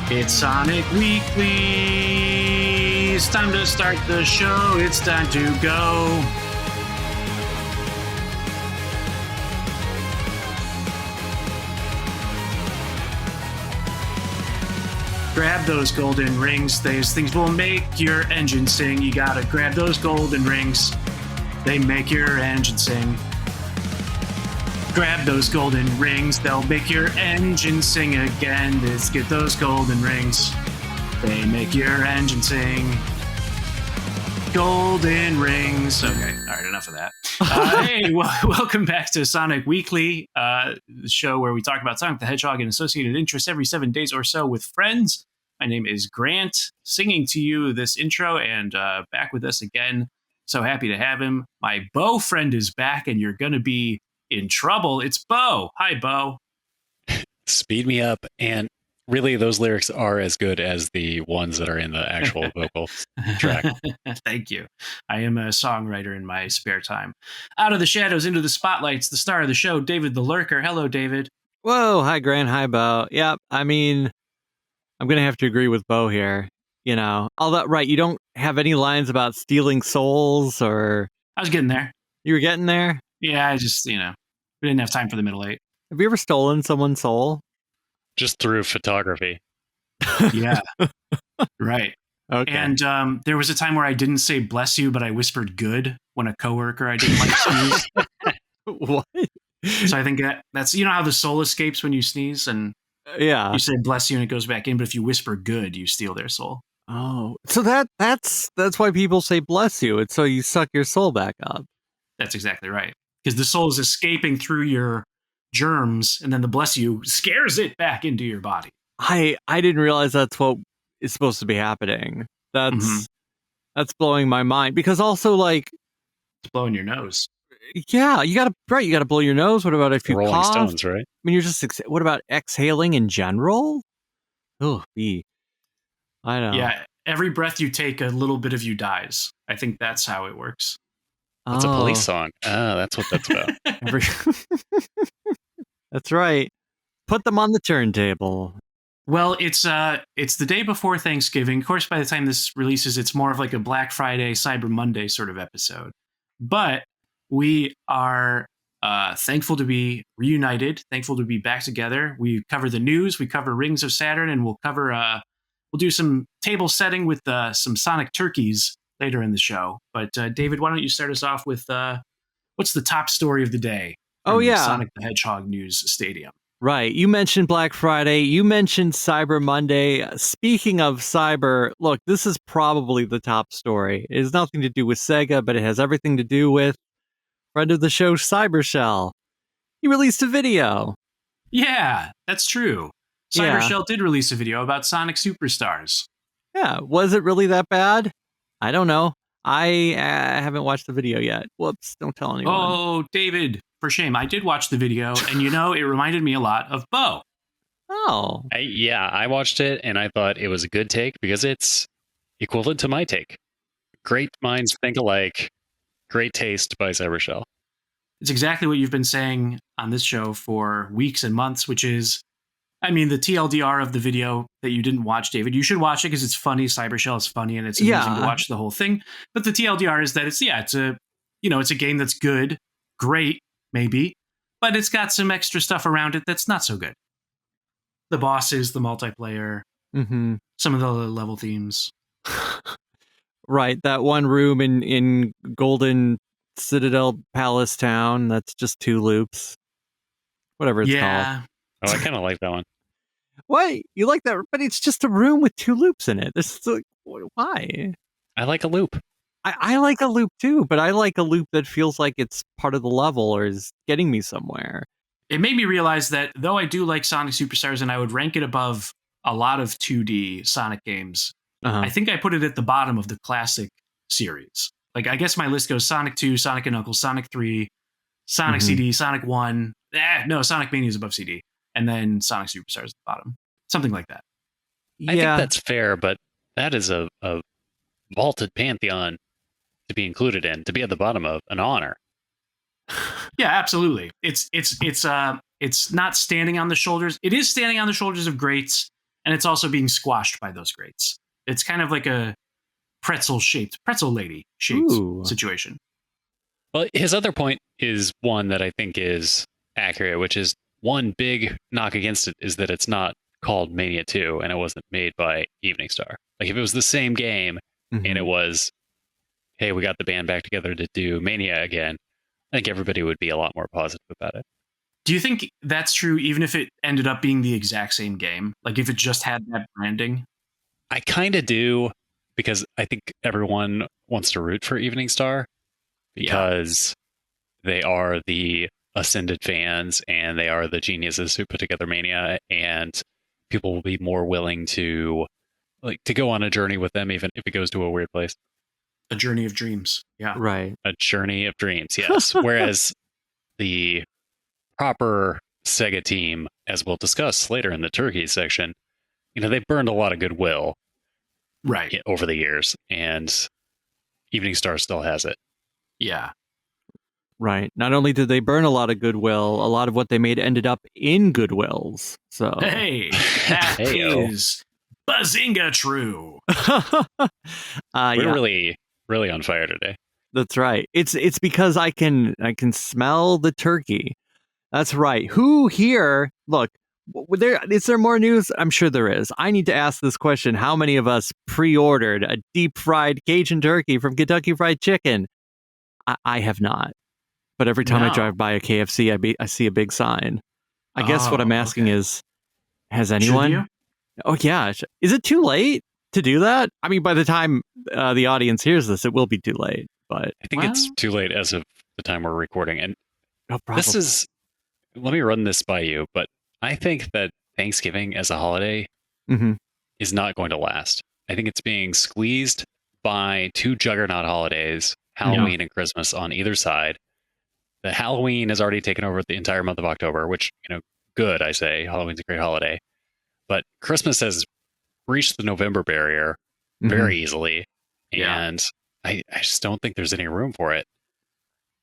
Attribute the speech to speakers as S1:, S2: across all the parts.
S1: It's Sonic Weekly. It's time to start the show. It's time to go. Grab those golden rings. These things will make your engine sing. You gotta grab those golden rings. They make your engine sing. Grab those golden rings. They'll make your engine sing again. Let's get those golden rings. They make your engine sing. Golden rings. Okay, all right, enough of that. Hey, welcome back to Sonic Weekly, the show where we talk about Sonic the Hedgehog and associated interests every 7 days or so with friends. My name is Grant, singing to you this intro, and back with us again. So happy to have him. My Bo friend is back, and you're going to be in trouble. It's Bo. Hi, Bo.
S2: Speed me up. And really, those lyrics are as good as the ones that are in the actual vocal track.
S1: Thank you. I am a songwriter in my spare time. Out of the shadows, into the spotlights, the star of the show, David the Lurker. Hello, David.
S3: Whoa. Hi, Grant. Hi, Bo. Yeah, I mean, I'm going to have to agree with Bo here. You know, all that, right. You don't have any lines about stealing souls or...
S1: I was getting there.
S3: You were getting there?
S1: Yeah, I just, we didn't have time for the middle eight.
S3: Have you ever stolen someone's soul?
S2: Just through photography.
S1: Yeah. Right.
S3: Okay.
S1: And there was a time where I didn't say bless you, but I whispered good when a coworker I didn't like sneezed.
S3: What?
S1: So I think that's, you know how the soul escapes when you sneeze and
S3: Yeah.
S1: you say bless you and it goes back in, but if you whisper good, you steal their soul.
S3: Oh, so that's why people say bless you. It's so you suck your soul back up.
S1: That's exactly right. Because the soul is escaping through your germs, and then the bless you scares it back into your body.
S3: I didn't realize that's what is supposed to be happening. That's blowing my mind. Because also, like,
S1: It's blowing your nose.
S3: yeah, you gotta blow your nose. What about if you
S2: Rolling
S3: cough?
S2: Stones, right?
S3: I mean, you're just what about exhaling in general? Oh, I know.
S1: Yeah, every breath you take, a little bit of you dies. I think that's how it works.
S2: It's a police song. That's what that's about.
S3: That's right. Put them on the turntable.
S1: Well, it's the day before Thanksgiving. Of course, by the time this releases, it's more of like a Black Friday, Cyber Monday sort of episode. But we are thankful to be reunited, thankful to be back together. We cover the news, we cover Rings of Saturn, and we'll do some table setting with some Sonic turkeys later in the show. But David, why don't you start us off with what's the top story of the day?
S3: Oh, yeah.
S1: Sonic the Hedgehog News Stadium.
S3: Right. You mentioned Black Friday. You mentioned Cyber Monday. Speaking of cyber, look, this is probably the top story. It has nothing to do with Sega, but it has everything to do with friend of the show, Cybershell. He released a video.
S1: Yeah, that's true. Cybershell did release a video about Sonic Superstars.
S3: Yeah. Was it really that bad? I don't know. I haven't watched the video yet. Whoops. Don't tell anyone.
S1: Oh, David, for shame. I did watch the video, and it reminded me a lot of Bo.
S3: Oh.
S2: I watched it, and I thought it was a good take because it's equivalent to my take. Great minds think alike. Great taste by Cybershell.
S1: It's exactly what you've been saying on this show for weeks and months, which is, the TLDR of the video that you didn't watch, David. You should watch it because it's funny. Cybershell is funny, and it's amazing to watch the whole thing. But the TLDR is that it's a game that's good, great, maybe, but it's got some extra stuff around it that's not so good. The bosses, the multiplayer, some of the level themes.
S3: Right, that one room in Golden Citadel Palace Town, that's just 2 loops. Whatever it's called.
S2: Oh, I kind of like that one.
S3: What? You like that? But it's just a room with 2 loops in it. This is why?
S2: I like a loop.
S3: I like a loop too, but I like a loop that feels like it's part of the level or is getting me somewhere.
S1: It made me realize that though I do like Sonic Superstars and I would rank it above a lot of 2D Sonic games, I think I put it at the bottom of the classic series. Like, I guess my list goes Sonic 2, Sonic & Knuckles, Sonic 3, Sonic CD, Sonic 1. No, Sonic Mania is above CD. And then Sonic Superstars at the bottom. Something like that.
S2: I think that's fair, but that is a vaulted pantheon to be included in, to be at the bottom of, an honor.
S1: Yeah, absolutely. It's not standing on the shoulders. It is standing on the shoulders of greats, and it's also being squashed by those grates. It's kind of like a pretzel lady shaped situation.
S2: Well, his other point is one that I think is accurate, which is one big knock against it is that it's not called Mania 2 and it wasn't made by Evening Star. Like if it was the same game and it was, hey, we got the band back together to do Mania again, I think everybody would be a lot more positive about it.
S1: Do you think that's true even if it ended up being the exact same game? Like if it just had that branding?
S2: I kind of do, because I think everyone wants to root for Evening Star because they are the ascended fans and they are the geniuses who put together Mania, and people will be more willing to go on a journey with them, even if it goes to a weird place.
S1: A journey of dreams. Yeah.
S3: Right.
S2: A journey of dreams, yes. Whereas the proper Sega team, as we'll discuss later in the Turkey section, they've burned a lot of goodwill over the years, and Evening Star still has it.
S1: Yeah.
S3: Right. Not only did they burn a lot of goodwill, a lot of what they made ended up in Goodwills. So
S1: hey, that is bazinga true.
S2: We're really on fire today.
S3: That's right. It's because I can smell the turkey. That's right. Who here? Look, is there more news? I'm sure there is. I need to ask this question: how many of us pre-ordered a deep fried Cajun turkey from Kentucky Fried Chicken? I have not. But every time I drive by a KFC, I see a big sign. I guess what I'm asking is, has anyone? Oh yeah. Is it too late to do that? I mean, by the time the audience hears this, it will be too late. But
S2: I think it's too late as of the time we're recording. And
S3: this is.
S2: Let me run this by you, but I think that Thanksgiving as a holiday is not going to last. I think it's being squeezed by two juggernaut holidays, Halloween and Christmas on either side. The Halloween has already taken over the entire month of October, which, good, I say. Halloween's a great holiday. But Christmas has breached the November barrier very easily. And I just don't think there's any room for it.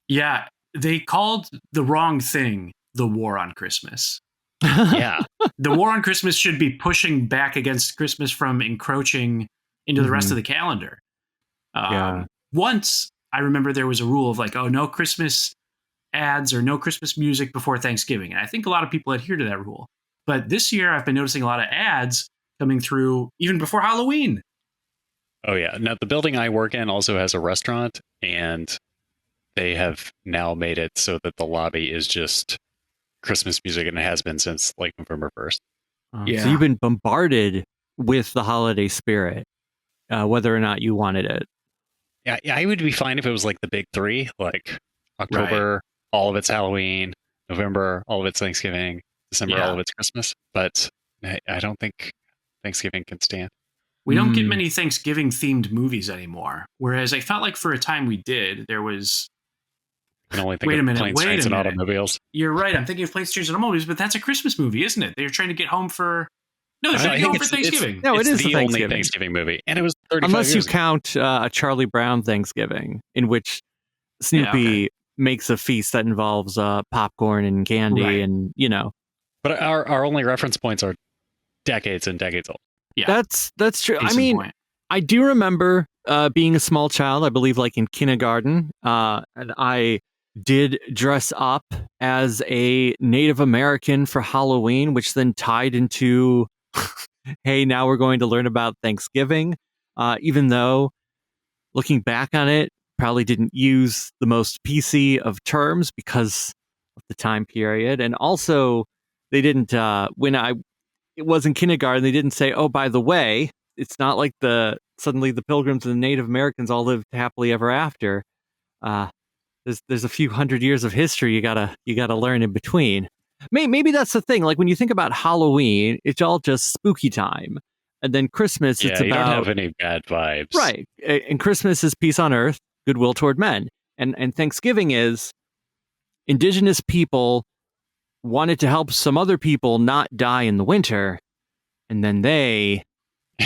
S1: Yeah, they called the wrong thing the war on Christmas.
S2: Yeah.
S1: The war on Christmas should be pushing back against Christmas from encroaching into the rest of the calendar. Once, I remember there was a rule of no Christmas ads or no Christmas music before Thanksgiving. And I think a lot of people adhere to that rule. But this year, I've been noticing a lot of ads coming through even before Halloween.
S2: Oh, yeah. Now, the building I work in also has a restaurant, and they have now made it so that the lobby is just Christmas music, and it has been since November 1st.
S3: So you've been bombarded with the holiday spirit, whether or not you wanted it.
S2: Yeah, I would be fine if it was the big three, October, all of it's Halloween, November, all of it's Thanksgiving, December, all of it's Christmas. But I don't think Thanksgiving can stand.
S1: We don't get many Thanksgiving-themed movies anymore, whereas I felt like for a time we did. There was...
S2: I can only think of Planes, Trains, and Automobiles.
S1: You're right. I'm thinking of Planes, Trains, and Automobiles, but that's a Christmas movie, isn't it? They're trying to get home for... No, they're trying to get home for Thanksgiving.
S3: No, it is
S2: the only Thanksgiving movie. And it was 35
S3: Unless
S2: years
S3: you count a Charlie Brown Thanksgiving, in which Snoopy makes a feast that involves popcorn and candy and,
S2: But our only reference points are decades and decades old.
S1: Yeah,
S3: that's true. I mean, I do remember being a small child, I believe in kindergarten, and I did dress up as a Native American for Halloween, which then tied into, hey, now we're going to learn about Thanksgiving, even though looking back on it, probably didn't use the most PC of terms because of the time period. And also, they didn't, it was in kindergarten, they didn't say, oh, by the way, it's not like suddenly the Pilgrims and the Native Americans all lived happily ever after. There's a few hundred years of history you gotta learn in between. Maybe that's the thing. When you think about Halloween, it's all just spooky time, and then Christmas. It's
S2: you
S3: about
S2: don't have any bad vibes,
S3: right? And Christmas is peace on earth, goodwill toward men, and Thanksgiving is indigenous people wanted to help some other people not die in the winter, and then they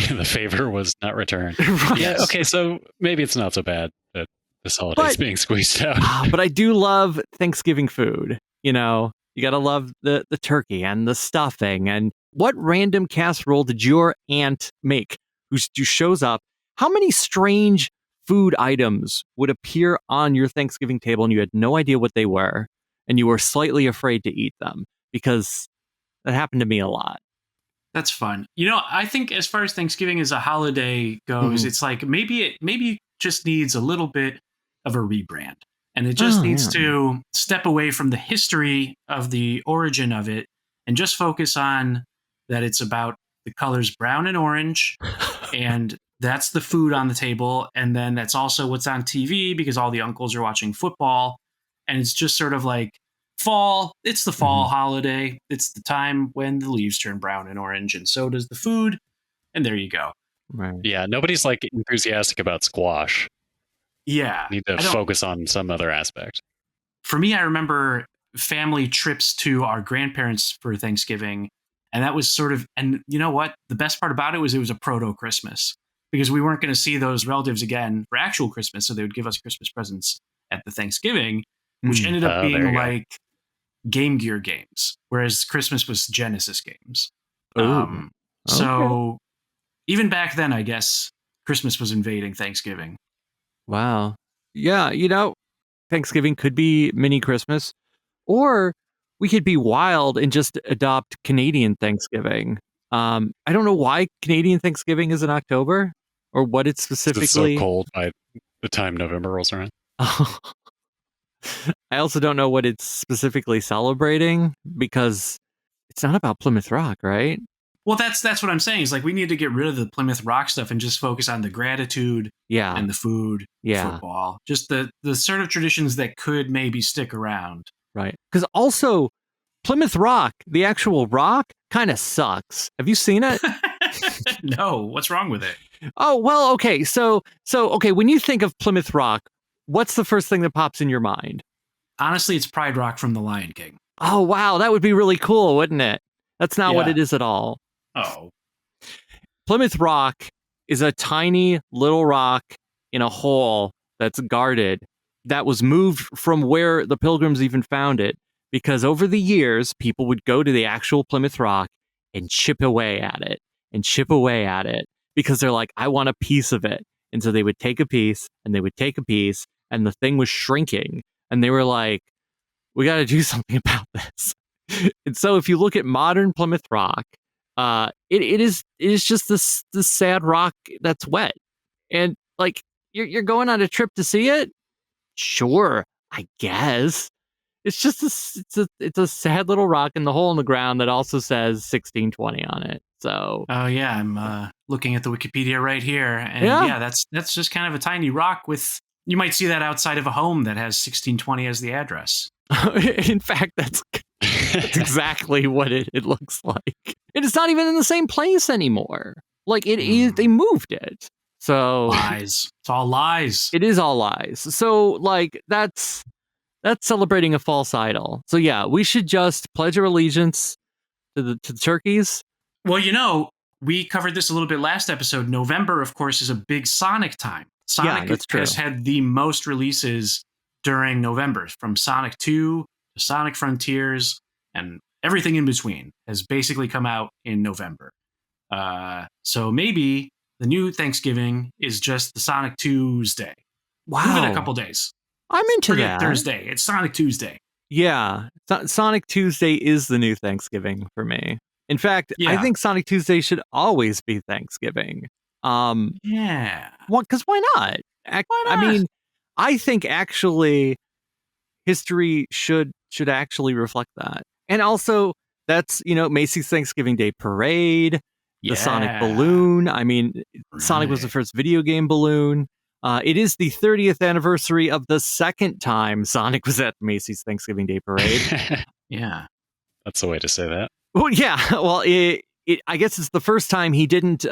S2: the favor was not returned.
S3: Right.
S2: Yeah, okay, so maybe it's not so bad that this holiday is being squeezed out.
S3: But I do love Thanksgiving food. You gotta love the turkey and the stuffing, and what random casserole did your aunt make who shows up? How many strange food items would appear on your Thanksgiving table and you had no idea what they were and you were slightly afraid to eat them? Because that happened to me a lot.
S1: That's fun. I think as far as Thanksgiving as a holiday goes, it's like maybe it just needs a little bit of a rebrand. And it just needs to step away from the history of the origin of it and just focus on that it's about the colors brown and orange. And that's the food on the table. And then that's also what's on TV because all the uncles are watching football. And it's just sort of like fall. It's the fall holiday. It's the time when the leaves turn brown and orange. And so does the food. And there you go.
S3: Right.
S2: Yeah, nobody's like enthusiastic about squash.
S1: Yeah.
S2: Need to focus on some other aspect.
S1: For me, I remember family trips to our grandparents for Thanksgiving. And that was sort of, and you know what? The best part about it was a proto-Christmas because we weren't going to see those relatives again for actual Christmas. So they would give us Christmas presents at the Thanksgiving, which ended up being like Game Gear games, whereas Christmas was Genesis games. So even back then, I guess Christmas was invading Thanksgiving.
S3: Wow. Yeah, Thanksgiving could be mini Christmas, or we could be wild and just adopt Canadian Thanksgiving. I don't know why Canadian Thanksgiving is in October or what it's specifically.
S2: It's so cold by the time November rolls around.
S3: I also don't know what it's specifically celebrating because it's not about Plymouth Rock, right?
S1: Well, that's what I'm saying. Is like we need to get rid of the Plymouth Rock stuff and just focus on the gratitude and the food, football, just the sort of traditions that could maybe stick around.
S3: Right. Because also Plymouth Rock, the actual rock, kind of sucks. Have you seen it?
S1: No. What's wrong with it?
S3: Oh, well, okay. So okay, when you think of Plymouth Rock, what's the first thing that pops in your mind?
S1: Honestly, it's Pride Rock from The Lion King.
S3: Oh, wow. That would be really cool, wouldn't it? That's not what it is at all.
S1: Oh.
S3: Plymouth Rock is a tiny little rock in a hole that's guarded that was moved from where the Pilgrims even found it because over the years, people would go to the actual Plymouth Rock and chip away at it because they're like, I want a piece of it. And so they would take a piece and they would take a piece and the thing was shrinking. And they were like, we got to do something about this. And so if you look at modern Plymouth Rock, it is just this sad rock that's wet. And like, you're going on a trip to see it? Sure, I guess. It's just it's a sad little rock in the hole in the ground that also says 1620 on it. So
S1: yeah, I'm looking at the Wikipedia right here, and that's just kind of a tiny rock with. You might see that outside of a home that has 1620 as the address.
S3: In fact, that's exactly what it looks like. And it's not even in the same place anymore. Like it is, they moved it. So
S1: lies. It's all lies.
S3: It is all lies. So like that's celebrating a false idol. So yeah, we should just pledge our allegiance to the turkeys.
S1: Well, we covered this a little bit last episode. November, of course, is a big Sonic time. Sonic has had the most releases during November, from Sonic 2 to Sonic Frontiers, and everything in between has basically come out in November. So maybe the new Thanksgiving is just the Sonic Tuesday.
S3: Wow.
S1: Move it a couple days.
S3: I'm into that.
S1: Thursday. It's Sonic Tuesday.
S3: Yeah. Sonic Tuesday is the new Thanksgiving for me. In fact, I think Sonic Tuesday should always be Thanksgiving.
S1: Yeah.
S3: Well, because why not? I mean, I think actually history should actually reflect that. And also, that's, Macy's Thanksgiving Day Parade, the Sonic balloon. I mean, Sonic was the first video game balloon. It is the 30th anniversary of the second time Sonic was at Macy's Thanksgiving Day Parade.
S1: Yeah.
S2: That's the way to say that.
S3: Well, yeah. Well, I guess it's the first time he didn't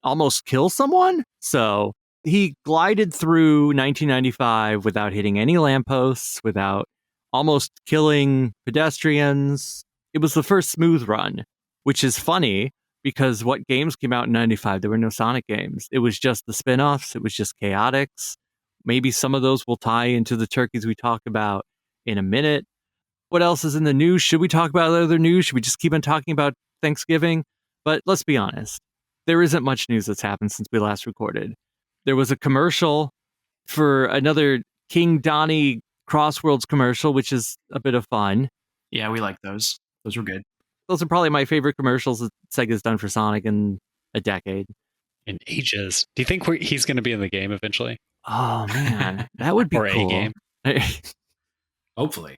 S3: almost kill someone. So he glided through 1995 without hitting any lampposts, without almost killing pedestrians. It was the first smooth run, which is funny because what games came out in 95? There were no Sonic games. It was just the spin-offs. It was just Chaotix. Maybe some of those will tie into the turkeys we talk about in a minute. What else is in the news? Should we talk about other news? Should we just keep on talking about Thanksgiving, but let's be honest. There isn't much news that's happened since we last recorded. There was a commercial for another King Donnie Crossworlds commercial, which is a bit of fun.
S1: Yeah, we like those. Those were good.
S3: Those are probably my favorite commercials that Sega's done for Sonic in a decade.
S2: In ages. Do you think he's going to be in the game eventually?
S3: Oh, man. That would be
S2: or
S3: cool.
S2: a game?
S1: Hopefully.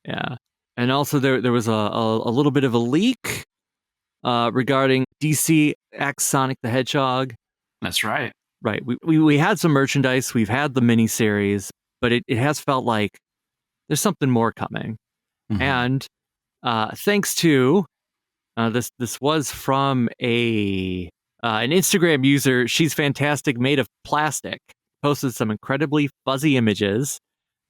S3: Yeah. And also there was a little bit of a leak regarding DC X Sonic the Hedgehog.
S1: That's right.
S3: Right. We had some merchandise. We've had the miniseries, but it has felt like there's something more coming. Mm-hmm. And thanks to this was from an Instagram user. She's fantastic, made of plastic. Posted some incredibly fuzzy images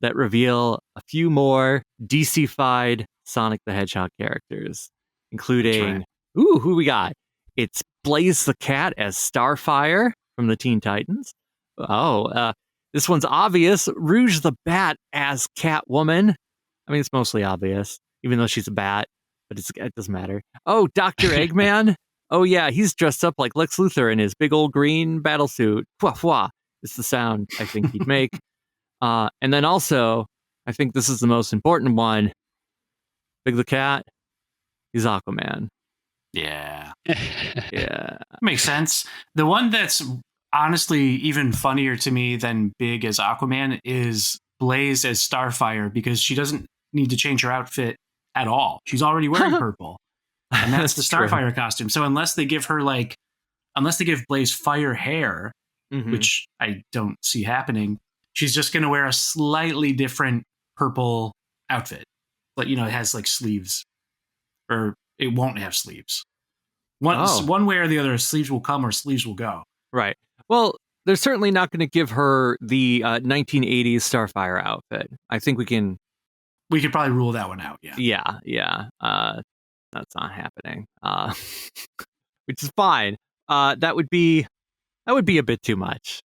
S3: that reveal a few more DC-fied Sonic the Hedgehog characters, including who we got? It's Blaze the Cat as Starfire from the Teen Titans. This one's obvious. Rouge the Bat as Catwoman. I mean, it's mostly obvious, even though she's a bat, but it doesn't matter. Oh, Dr. Eggman. Oh, yeah, he's dressed up like Lex Luthor in his big old green battlesuit. Fwah, fwah. It's the sound I think he'd make. And then also, I think this is the most important one. Big the Cat. He's Aquaman.
S1: Yeah.
S3: Yeah.
S1: Makes sense. The one that's honestly even funnier to me than Big as Aquaman is Blaze as Starfire, because she doesn't need to change her outfit at all. She's already wearing purple. And that's the Starfire costume. So unless they give Blaze fire hair, which I don't see happening, she's just going to wear a slightly different purple outfit. But, it has like sleeves, or it won't have sleeves. One way or the other, sleeves will come or sleeves will go.
S3: Right. Well, they're certainly not going to give her the 1980s Starfire outfit. I think we
S1: could probably rule that one out. Yeah.
S3: Yeah. That's not happening. Which is fine. That would be a bit too much.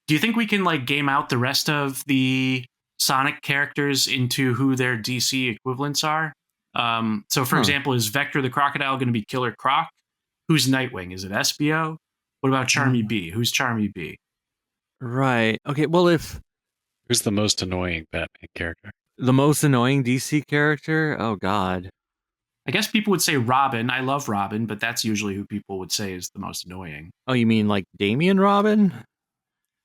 S1: Do you think we can game out the rest of the Sonic characters into who their DC equivalents are? So, for example, is Vector the Crocodile going to be Killer Croc? Who's Nightwing? Is it SBO? What about Charmy B? Who's Charmy B?
S3: Right. Okay, well,
S2: who's the most annoying Batman character?
S3: The most annoying DC character? Oh, God.
S1: I guess people would say Robin. I love Robin, but that's usually who people would say is the most annoying.
S3: Oh, you mean like Damian Robin?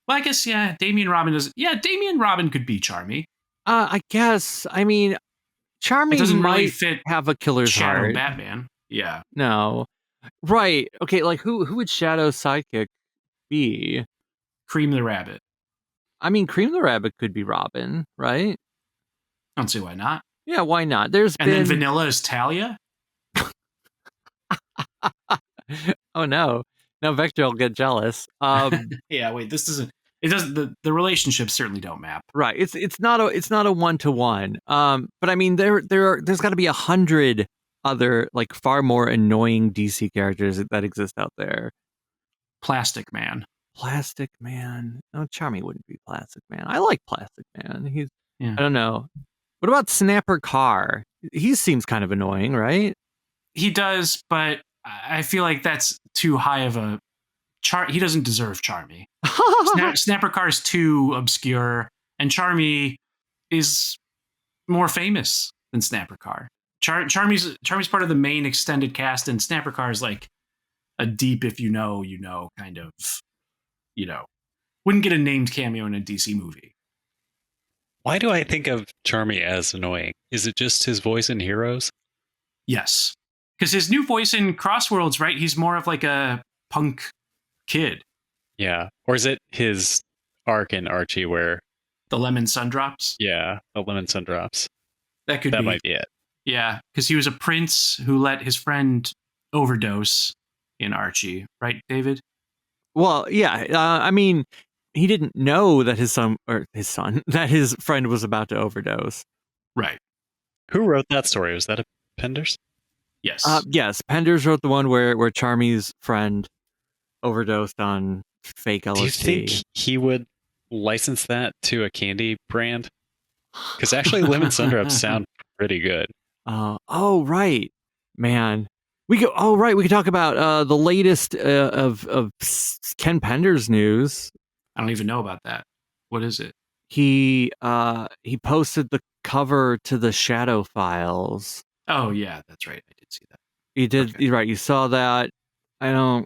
S1: Well, I guess, yeah, Damian Robin could be Charmy.
S3: I guess. I mean, Charmy
S1: doesn't
S3: might
S1: really fit
S3: have a killer's
S1: Shadow
S3: heart.
S1: Batman. Yeah.
S3: No. Right. Okay, who would Shadow's sidekick be?
S1: Cream the Rabbit.
S3: I mean, Cream the Rabbit could be Robin, right?
S1: I don't see why not.
S3: Yeah, why not? Then
S1: Vanilla is Talia?
S3: Oh, no. Now Vector will get jealous.
S1: Yeah, wait, the relationships certainly don't map.
S3: Right. It's not a one-to-one. But I mean, there's got to be 100 other far more annoying DC characters that exist out there.
S1: Plastic Man.
S3: No, Charmy wouldn't be Plastic Man. I like Plastic Man. I don't know. What about Snapper Carr? He seems kind of annoying, right?
S1: He does, but I feel like that's too high of a he doesn't deserve Charmy. Snapper Carr is too obscure, and Charmy is more famous than Snapper Carr. Charmy's part of the main extended cast, and Snapper Carr is like a deep, if you know, kind of, wouldn't get a named cameo in a DC movie.
S2: Why do I think of Charmy as annoying? Is it just his voice in Heroes?
S1: Yes. Because his new voice in Crossworlds, right? He's more of like a punk kid.
S2: Yeah. Or is it his arc in Archie where...
S1: The Lemon Sun Drops?
S2: Yeah, the Lemon Sun Drops.
S1: That
S2: might be it.
S1: Yeah, because he was a prince who let his friend overdose in Archie. Right, David?
S3: Well, yeah. I mean... He didn't know that that his friend was about to overdose.
S1: Right.
S2: Who wrote that story? Was that a Penders?
S1: Yes.
S3: Yes. Penders wrote the one where Charmy's friend overdosed on fake LSD.
S2: Do you think he would license that to a candy brand? Because actually, Lemon Sun Drops sound pretty good.
S3: Oh, right. Man. We go. Oh, right. We can talk about the latest of Ken Pender's news.
S1: I don't even know about that. What is it?
S3: He posted the cover to the Shadow Files.
S1: Oh yeah, that's right. I did see that.
S3: You did.
S1: Okay.
S3: You're right. You saw that. I don't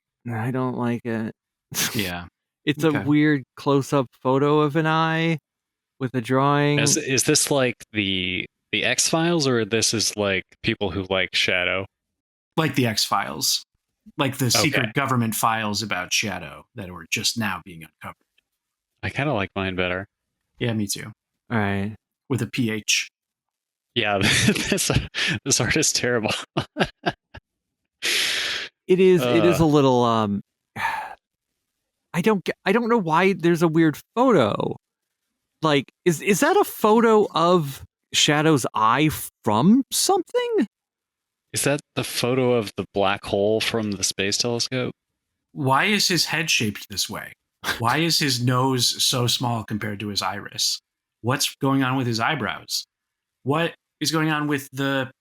S3: like it.
S1: Yeah.
S3: It's a weird close-up photo of an eye with a drawing.
S2: Is this like the X-Files, or this is like people who like Shadow?
S1: Like the X-Files. Like the secret government files about Shadow that were just now being uncovered.
S2: I kind of like mine better.
S1: Yeah, me too.
S3: All right.
S1: With a PH.
S2: Yeah, this art is terrible.
S3: It is a little I don't know why there's a weird photo. Like, is that a photo of Shadow's eye from something?
S2: Is that the photo of the black hole from the space telescope?
S1: Why is his head shaped this way? Why is his nose so small compared to his iris? What's going on with his eyebrows? What is going on with the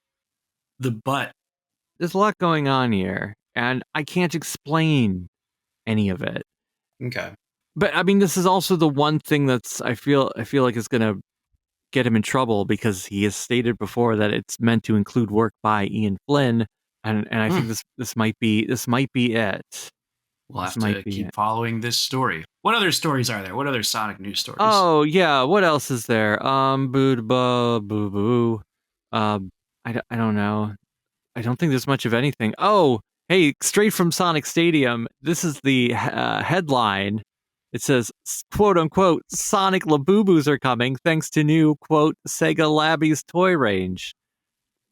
S1: butt?
S3: There's a lot going on here, and I can't explain any of it.
S1: Okay.
S3: But I mean, this is also the one thing that's I feel like is going to get him in trouble, because he has stated before that it's meant to include work by Ian Flynn, and I think this might be it.
S1: We'll have to keep following this story. What other stories are there? What other Sonic news stories?
S3: Oh yeah, what else is there? Boo boo. I don't know. I don't think there's much of anything. Oh, hey, straight from Sonic Stadium. This is the headline. It says, quote unquote, Sonic Labubu's are coming thanks to new, quote, Sega Labby's toy range.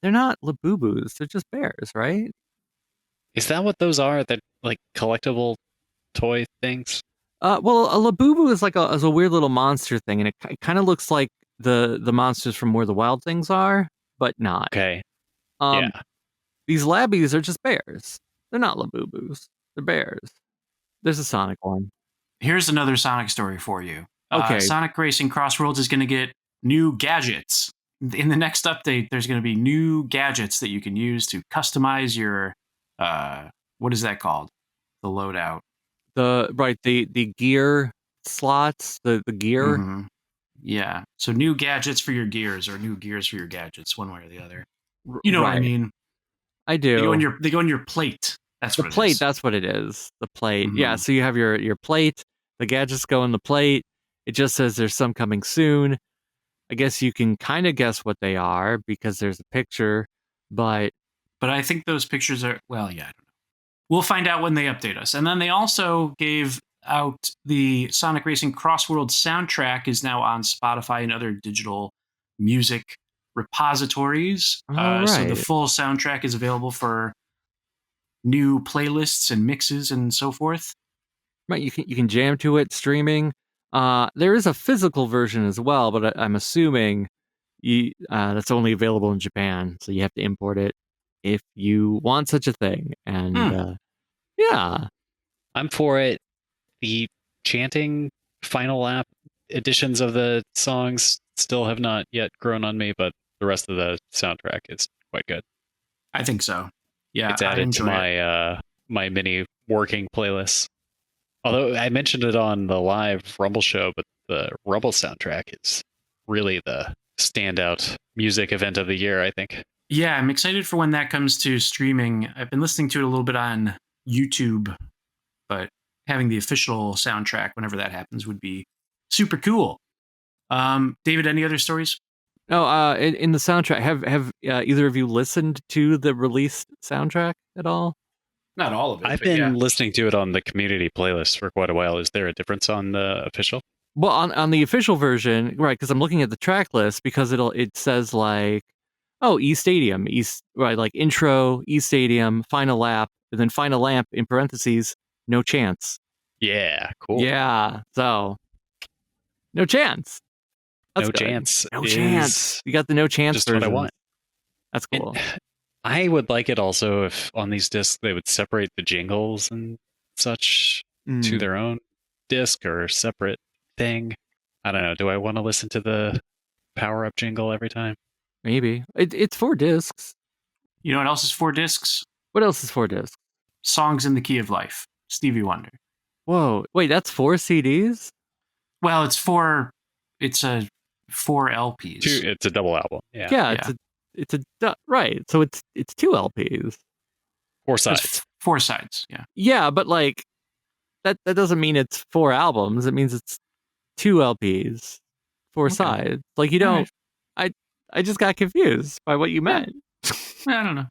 S3: They're not Labubus, they're just bears, right?
S2: Is that what those are? That like collectible toy things?
S3: Well, a Labubu is like a weird little monster thing, and it kind of looks like the monsters from Where the Wild Things Are, but not.
S2: Okay.
S3: Yeah. These Labbies are just bears. They're not Labubus. They're bears. There's a Sonic one.
S1: Here's another Sonic story for you.
S3: Okay.
S1: Sonic Racing Crossworlds is going to get new gadgets. In the next update, there's going to be new gadgets that you can use to customize your, what is that called? The loadout.
S3: The gear slots, the gear.
S1: Mm-hmm. Yeah. So new gadgets for your gears, or new gears for your gadgets, one way or the other. You know what I mean?
S3: I do.
S1: They go on your plate. That's what
S3: the plate.
S1: It is.
S3: That's what it is. The plate.
S1: Mm-hmm.
S3: Yeah. So you have your plate. The gadgets go on the plate. It just says there's some coming soon. I guess you can kind of guess what they are because there's a picture, but
S1: I think those pictures are, well, yeah, I don't know. We'll find out when they update us. And then they also gave out the Sonic Racing Crossworld soundtrack is now on Spotify and other digital music repositories.
S3: Right.
S1: So the full soundtrack is available for new playlists and mixes and so forth.
S3: Right, you can jam to it streaming. There is a physical version as well, but I'm assuming that's only available in Japan, so you have to import it if you want such a thing. And yeah,
S2: I'm for it. The chanting final lap editions of the songs still have not yet grown on me, but the rest of the soundtrack is quite good.
S1: I think so. Yeah,
S2: it's added to my my mini working playlists. Although I mentioned it on the live Rumble show, but the Rumble soundtrack is really the standout music event of the year, I think.
S1: Yeah, I'm excited for when that comes to streaming. I've been listening to it a little bit on YouTube, but having the official soundtrack whenever that happens would be super cool. David, any other stories?
S3: No, in the soundtrack, have either of you listened to the released soundtrack at all?
S1: Not all of it.
S2: I've been listening to it on the community playlist for quite a while. Is there a difference on the official?
S3: Well, on the official version, right? Because I'm looking at the track list, because it says like, oh, E Stadium, right? Like intro, E Stadium, final lap, and then final lamp in parentheses, no chance.
S2: Yeah, cool.
S3: Yeah, so no chance. That's
S2: no
S3: good.
S2: chance.
S3: No chance. You got the no chance
S2: just
S3: version.
S2: What I want.
S3: That's cool.
S2: And I would like it also if on these discs they would separate the jingles and such to their own disc or separate thing. I don't know. Do I want to listen to the power up jingle every time?
S3: Maybe. It's 4 discs.
S1: You know what else is 4 discs?
S3: What else is 4 discs?
S1: Songs in the Key of Life, Stevie Wonder.
S3: Whoa. Wait, that's 4 CDs?
S1: Well, it's 4 LPs.
S2: It's a double album. Yeah.
S3: Yeah, right. So it's 2 LPs.
S2: 4 sides.
S1: 4 sides, yeah.
S3: Yeah, but like that doesn't mean it's 4 albums. It means it's 2 LPs, 4 sides. Like you don't I just got confused by what you meant.
S1: I don't know.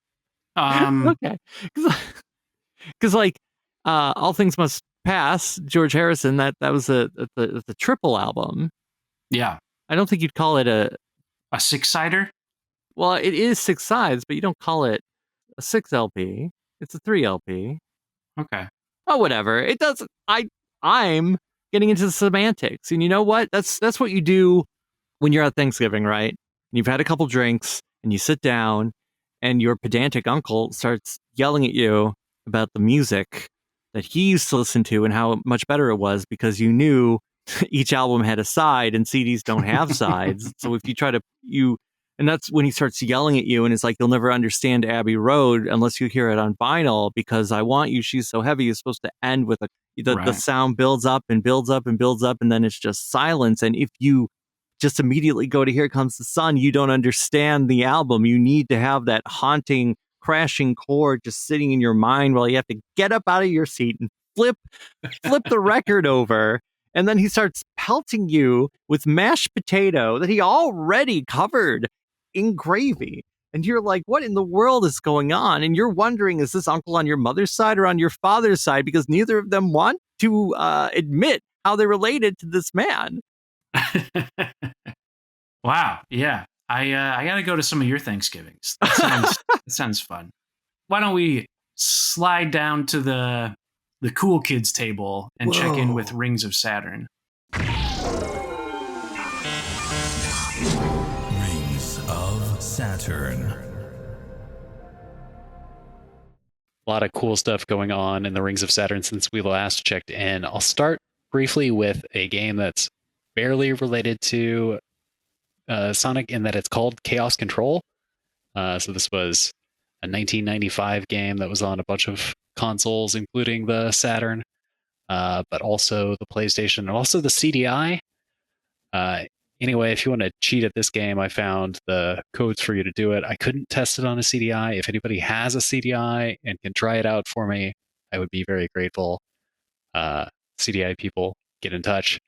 S3: Okay. Cuz like All Things Must Pass, George Harrison, that was a triple album.
S1: Yeah.
S3: I don't think you'd call it a
S1: 6-sider?
S3: Well, it is 6 sides, but you don't call it a 6 LP. It's a 3 LP.
S1: Okay.
S3: Oh, whatever. It doesn't. I'm getting into the semantics, and you know what? That's what you do when you're at Thanksgiving, right? And you've had a couple drinks, and you sit down, and your pedantic uncle starts yelling at you about the music that he used to listen to and how much better it was because you knew each album had a side and CDs don't have sides. So if you try to and that's when he starts yelling at you and it's like, you'll never understand Abbey Road unless you hear it on vinyl because I Want You, She's So Heavy is supposed to end with the sound builds up and builds up and builds up and then it's just silence. And if you just immediately go to Here Comes the Sun, you don't understand the album. You need to have that haunting, crashing chord just sitting in your mind while you have to get up out of your seat and flip the record over. And then he starts pelting you with mashed potato that he already covered in gravy. And you're like, what in the world is going on? And you're wondering, is this uncle on your mother's side or on your father's side? Because neither of them want to admit how they're related to this man.
S1: Wow. Yeah. I got to go to some of your Thanksgivings. That sounds fun. Why don't we slide down to the cool kids table and check in with Rings of Saturn.
S4: Rings of Saturn.
S2: A lot of cool stuff going on in the Rings of Saturn since we last checked in. I'll start briefly with a game that's barely related to Sonic in that it's called Chaos Control. So this was a 1995 game that was on a bunch of consoles, including the Saturn. But also the PlayStation and also the CDI. Anyway, if you want to cheat at this game, I found the codes for you to do it. I couldn't test it on a CDI. If anybody has a CDI and can try it out for me, I would be very grateful. CDI people, get in touch.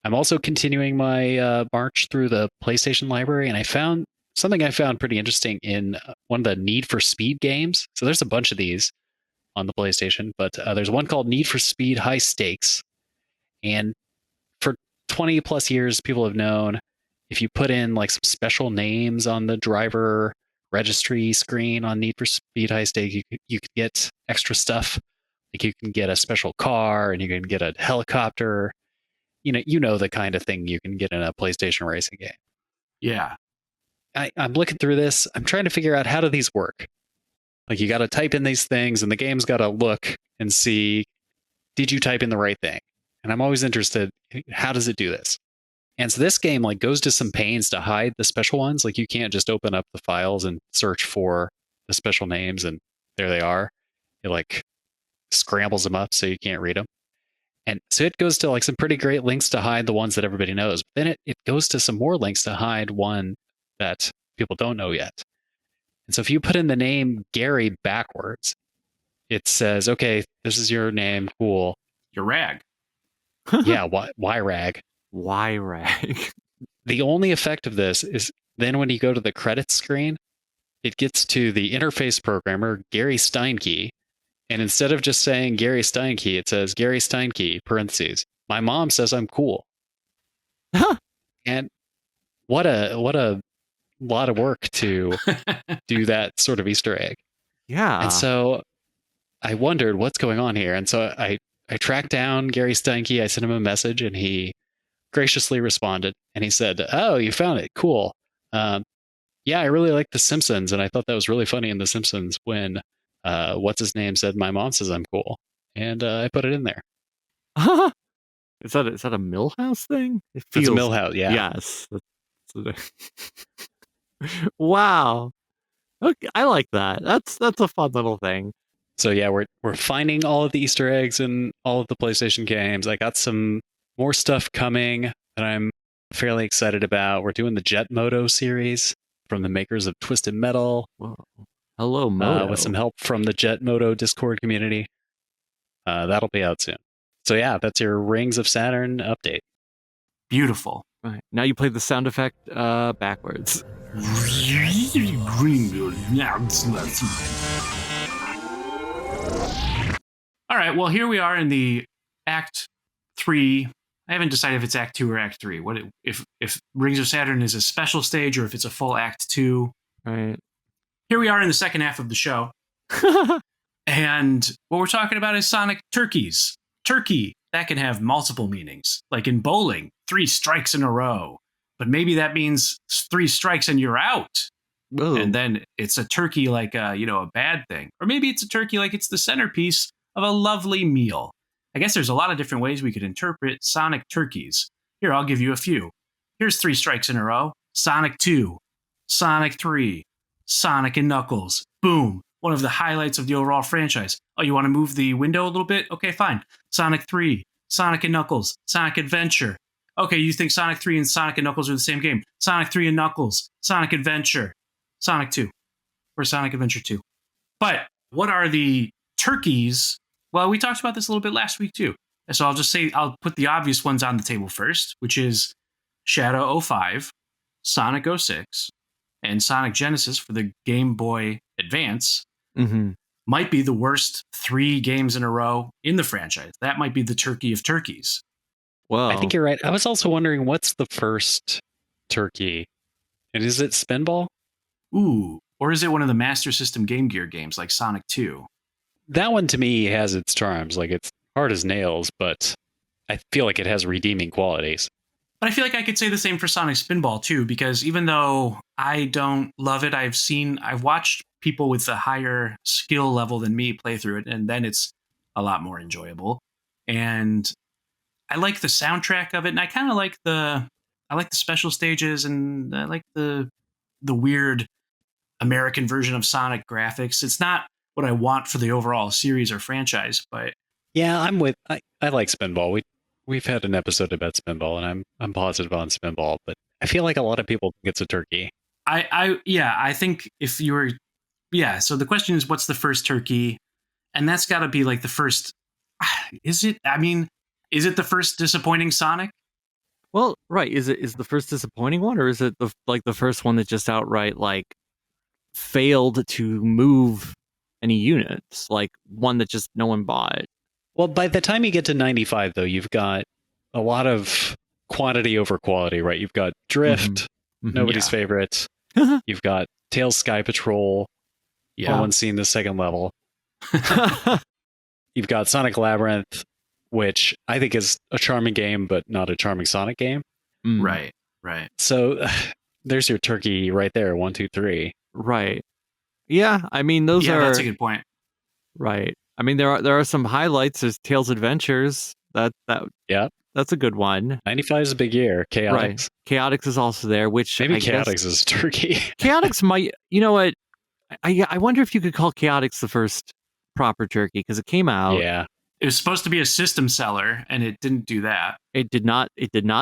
S2: I'm also continuing my march through the PlayStation library, and I found something I found pretty interesting in one of the Need for Speed games. So there's a bunch of these on the PlayStation, but there's one called Need for Speed High Stakes. And for 20 plus years, people have known if you put in like some special names on the driver registry screen on Need for Speed High Stakes, you could get extra stuff. Like you can get a special car and you can get a helicopter. You know the kind of thing you can get in a PlayStation racing game.
S1: Yeah.
S2: I'm looking through this. I'm trying to figure out how do these work. Like you got to type in these things and the game's got to look and see, did you type in the right thing? And I'm always interested, how does it do this? And so this game like goes to some pains to hide the special ones. Like you can't just open up the files and search for the special names and there they are. It like scrambles them up so you can't read them. And so it goes to like some pretty great links to hide the ones that everybody knows. But then it goes to some more links to hide one that people don't know yet. And so if you put in the name Gary backwards, it says, okay, this is your name. Cool.
S1: You're Rag.
S2: Yeah. Why Rag?
S3: Why Rag?
S2: The only effect of this is then when you go to the credits screen, it gets to the interface programmer, Gary Steinke. And instead of just saying Gary Steinke, it says Gary Steinke, parentheses. My mom says I'm cool. And what a lot of work to do that sort of Easter egg.
S3: Yeah.
S2: And so I wondered what's going on here. And so I tracked down Gary Steinke. I sent him a message and he graciously responded. And he said, oh, you found it. Cool. Yeah, I really like The Simpsons. And I thought that was really funny in The Simpsons when what's his name said, my mom says I'm cool. And I put it in there.
S3: Is that a Millhouse thing?
S2: It's a Millhouse, yeah.
S3: Yes. Wow. Okay, I like that. That's a fun little thing.
S2: So yeah, we're finding all of the Easter eggs in all of the PlayStation games. I got some more stuff coming that I'm fairly excited about. We're doing the Jet Moto series from the makers of Twisted Metal.
S3: Whoa. Hello, Moto.
S2: With some help from the Jet Moto Discord community. That'll be out soon. So yeah, that's your Rings of Saturn update.
S1: Beautiful.
S3: Right. Now you play the sound effect backwards.
S1: All right, well, here we are in the Act 3. I haven't decided if it's Act 2 or Act 3. If Rings of Saturn is a special stage or if it's a full Act 2.
S3: Right.
S1: Here we are in the second half of the show. And what we're talking about is Sonic turkeys. Turkey, that can have multiple meanings. Like in bowling, 3 strikes in a row. But maybe that means 3 strikes and you're out.
S3: Whoa.
S1: And then it's a turkey like a bad thing. Or maybe it's a turkey like it's the centerpiece of a lovely meal. I guess there's a lot of different ways we could interpret Sonic turkeys. Here, I'll give you a few. Here's 3 strikes in a row. Sonic 2, Sonic 3, Sonic and Knuckles. Boom. One of the highlights of the overall franchise. Oh, you want to move the window a little bit? Okay, fine. Sonic 3, Sonic and Knuckles, Sonic Adventure. Okay, you think Sonic 3 and Sonic and Knuckles are the same game. Sonic 3 and Knuckles, Sonic Adventure, Sonic 2, or Sonic Adventure 2. But what are the turkeys? Well, we talked about this a little bit last week too. So I'll put the obvious ones on the table first, which is Shadow 05, Sonic 06, and Sonic Genesis for the Game Boy Advance.
S3: Mm-hmm.
S1: Might be the worst 3 games in a row in the franchise. That might be the turkey of turkeys.
S3: Well,
S2: I think you're right. I was also wondering what's the first turkey? And is it Spinball?
S1: Ooh, or is it one of the Master System Game Gear games like Sonic 2?
S2: That one to me has its charms. Like it's hard as nails, but I feel like it has redeeming qualities.
S1: But I feel like I could say the same for Sonic Spinball too, because even though I don't love it, I've watched people with a higher skill level than me play through it, and then it's a lot more enjoyable. And I like the soundtrack of it, and I kind of like the special stages, and I like the weird American version of Sonic graphics. It's not what I want for the overall series or franchise, but
S2: yeah, I like Spinball. We've had an episode about Spinball, and I'm positive on Spinball, but I feel like a lot of people think it's a turkey.
S1: I think if you were, so the question is, what's the first turkey? And that's got to be like the first, is it the first disappointing Sonic?
S3: Well, right. Is the first disappointing one, or is it the first one that just outright like failed to move any units, like one that just no one bought?
S2: Well, by the time you get to 95, though, you've got a lot of quantity over quality, right? You've got Drift, nobody's favorite. You've got Tails Sky Patrol. No one's seen the second level. You've got Sonic Labyrinth, which I think is a charming game, but not a charming Sonic game.
S1: Right.
S2: So there's your turkey right there. 1, 2, 3.
S3: Right. Yeah. I mean, those are.
S1: That's a good point.
S3: Right. I mean, there are some highlights. There's Tails Adventures. That's a good one.
S2: 95 is a big year. Chaotix.
S3: Right. Chaotix is also there, which
S2: maybe Chaotix is turkey.
S3: Chaotix might. You know what? I wonder if you could call Chaotix the first proper turkey, because it came out.
S1: Yeah. It was supposed to be a system seller, and it didn't do that.
S3: It did not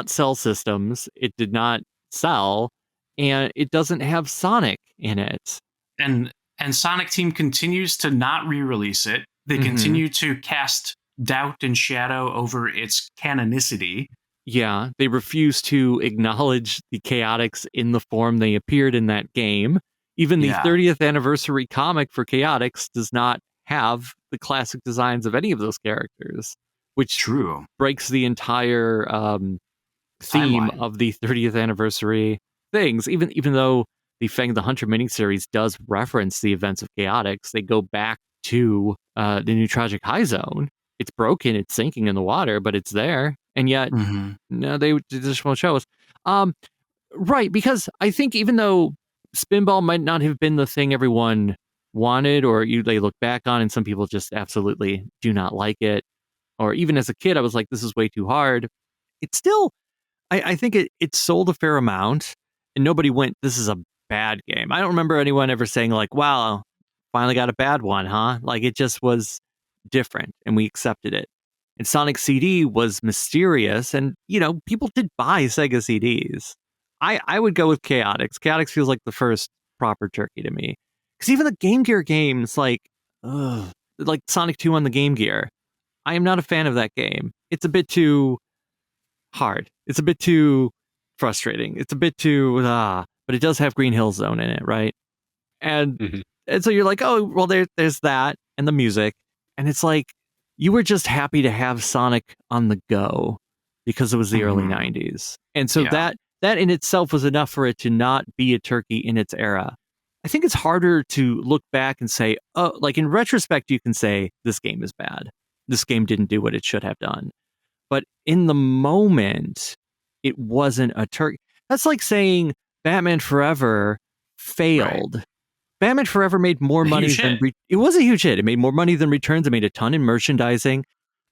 S3: sell systems. It did not sell, and it doesn't have Sonic in it.
S1: And Sonic Team continues to not re-release it. They continue to cast doubt and shadow over its canonicity.
S3: Yeah, they refuse to acknowledge the Chaotix in the form they appeared in that game. Even the 30th anniversary comic for Chaotix does not have the classic designs of any of those characters, which breaks the entire theme of the 30th anniversary things. Even though the Fang the Hunter miniseries does reference the events of Chaotix, they go back to the new Tragic High Zone. It's broken, it's sinking in the water, but it's there. And yet, no, they just won't show us. Right, because I think even though Spinball might not have been the thing everyone wanted, or they look back on, and some people just absolutely do not like it, or even as a kid, I was like, this is way too hard. It's still, I think it sold a fair amount, and nobody went, this is a bad game. I don't remember anyone ever saying like, wow, finally got a bad one, huh? Like it just was different and we accepted it. And Sonic CD was mysterious and, people did buy Sega CDs. I would go with Chaotix. Chaotix feels like the first proper turkey to me. Because even the Game Gear games, like Sonic 2 on the Game Gear, I am not a fan of that game. It's a bit too hard. It's a bit too frustrating. It's a bit too, but it does have Green Hill Zone in it, right? And and so you're like, oh, well, there's that and the music. And it's like, you were just happy to have Sonic on the go because it was the early 90s. And so that in itself was enough for it to not be a turkey in its era. I think it's harder to look back and say, oh, like in retrospect, you can say this game is bad. This game didn't do what it should have done. But in the moment, it wasn't a turkey. That's like saying Batman Forever failed. Right. Batman Forever made more money than... It was a huge hit. It made more money than Returns. It made a ton in merchandising.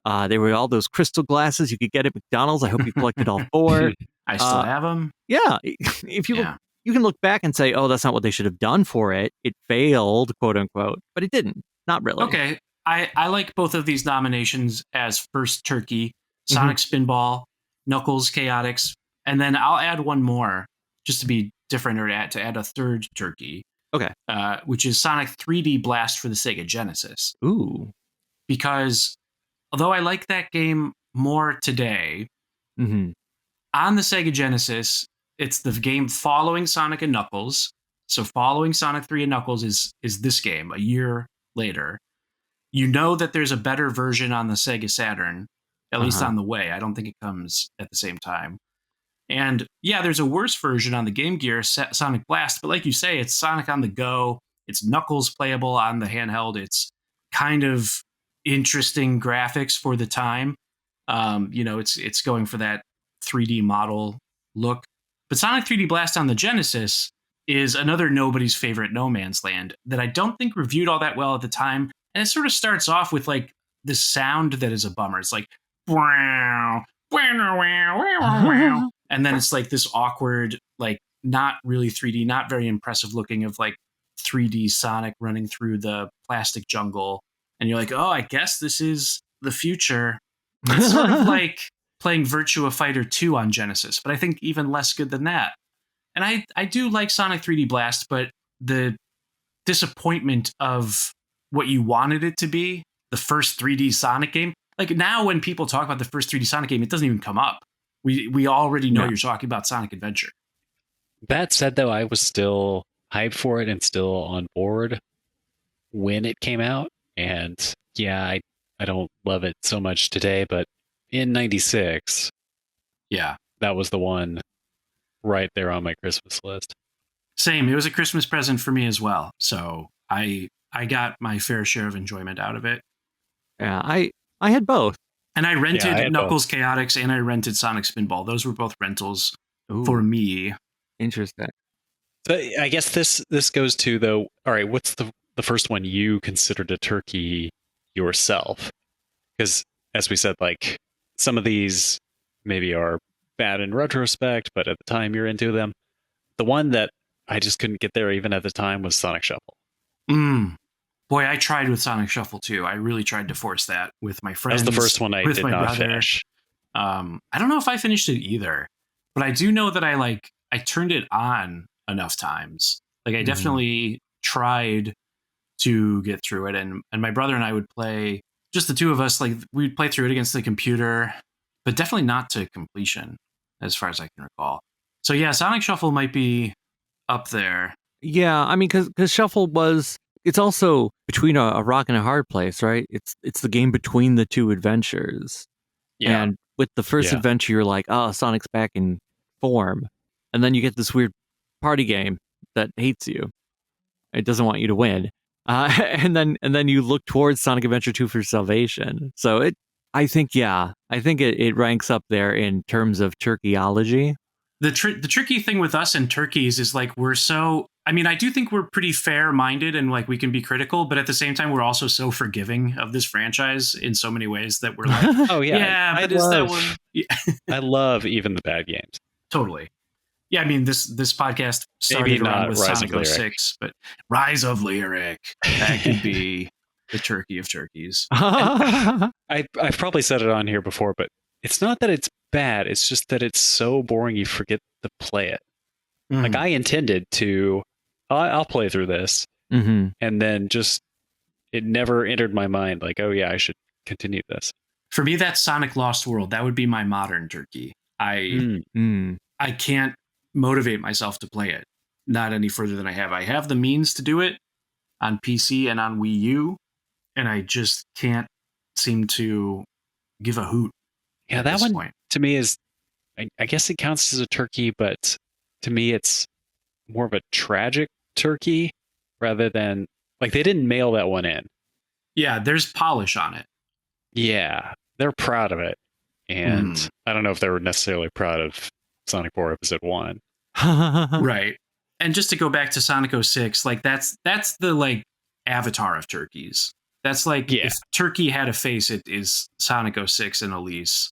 S3: There were all those crystal glasses you could get at McDonald's. I hope you collected all 4.
S1: I still have them.
S3: Yeah. If you look, you can look back and say, oh, that's not what they should have done for it. It failed, quote unquote. But it didn't. Not really.
S1: Okay. I like both of these nominations as first turkey. Sonic Spinball, Knuckles, Chaotix. And then I'll add one more just to be different or to add a third turkey.
S3: Okay.
S1: Which is Sonic 3D Blast for the Sega Genesis.
S3: Ooh.
S1: Because although I like that game more today, on the Sega Genesis, it's the game following Sonic and Knuckles. So following Sonic 3 and Knuckles is this game a year later. You know that there's a better version on the Sega Saturn, at least on the way. I don't think it comes at the same time. And yeah, there's a worse version on the Game Gear, Sonic Blast. But like you say, it's Sonic on the go. It's Knuckles playable on the handheld. It's kind of interesting graphics for the time. It's going for that 3D model look. But Sonic 3D Blast on the Genesis is another nobody's favorite No Man's Land that I don't think reviewed all that well at the time. And it sort of starts off with like this sound that is a bummer. It's like, and then it's like this awkward, like not really 3D, not very impressive looking of like 3D Sonic running through the plastic jungle. And you're like, oh, I guess this is the future. It's sort of like playing Virtua Fighter 2 on Genesis, but I think even less good than that. And I do like Sonic 3D Blast, but the disappointment of what you wanted it to be, the first 3D Sonic game, like now when people talk about the first 3D Sonic game, it doesn't even come up. We already know you're talking about Sonic Adventure.
S2: That said, though, I was still hyped for it and still on board when it came out. And yeah, I don't love it so much today, but in 96, that was the one right there on my Christmas list.
S1: Same. It was a Christmas present for me as well. So I got my fair share of enjoyment out of it.
S3: Yeah, I had both.
S1: And I rented Knuckles Chaotix and I rented Sonic Spinball. Those were both rentals for me.
S3: Interesting.
S2: So I guess this goes to, though, all right, what's the first one you considered a turkey yourself? Because as we said, like some of these maybe are bad in retrospect, but at the time you're into them. The one that I just couldn't get there even at the time was Sonic Shuffle.
S1: Boy, I tried with Sonic Shuffle too. I really tried to force that with my friends.
S2: That was the first one I did not finish.
S1: I don't know if I finished it either, but I do know that I turned it on enough times. Like I definitely tried to get through it, and my brother and I would play, just the two of us, like we'd play through it against the computer, but definitely not to completion as far as I can recall. So yeah, Sonic Shuffle might be up there.
S3: Yeah, I mean, because Shuffle it's also between a rock and a hard place, right? It's the game between the two adventures. Yeah. And with the first adventure, you're like, oh, Sonic's back in form. And then you get this weird party game that hates you. It doesn't want you to win. And then you look towards Sonic Adventure 2 for salvation. So I think it ranks up there in terms of turkeyology.
S1: The tricky thing with us and turkeys is like we're so... I mean, I do think we're pretty fair-minded and like we can be critical, but at the same time, we're also so forgiving of this franchise in so many ways that we're like,
S2: oh yeah,
S1: but is that one? Yeah.
S2: I love even the bad games.
S1: Totally. Yeah, I mean this podcast
S2: Maybe
S1: started around
S2: not
S1: with
S2: Rise
S1: Sonic
S2: of Lyric.
S1: 06, but Rise of Lyric, that could be the turkey of turkeys.
S2: I've probably said it on here before, but it's not that it's bad. It's just that it's so boring you forget to play it. Like I intended to, I'll play through this, and then just it never entered my mind. Like, oh yeah, I should continue this.
S1: For me, that's Sonic Lost World. That would be my modern turkey. I can't motivate myself to play it, not any further than I have. I have the means to do it on PC and on Wii U, and I just can't seem to give a hoot.
S2: Yeah, that one to me is, I guess it counts as a turkey, but to me it's more of a tragic turkey rather than, like, they didn't mail that one in.
S1: Yeah, there's polish on it.
S2: Yeah, they're proud of it. And I don't know if they were necessarily proud of Sonic 4 Episode 1.
S1: Right. And just to go back to Sonic 06, like that's the like avatar of turkeys. That's like if Turkey had a face, it is Sonic 06 and Elise.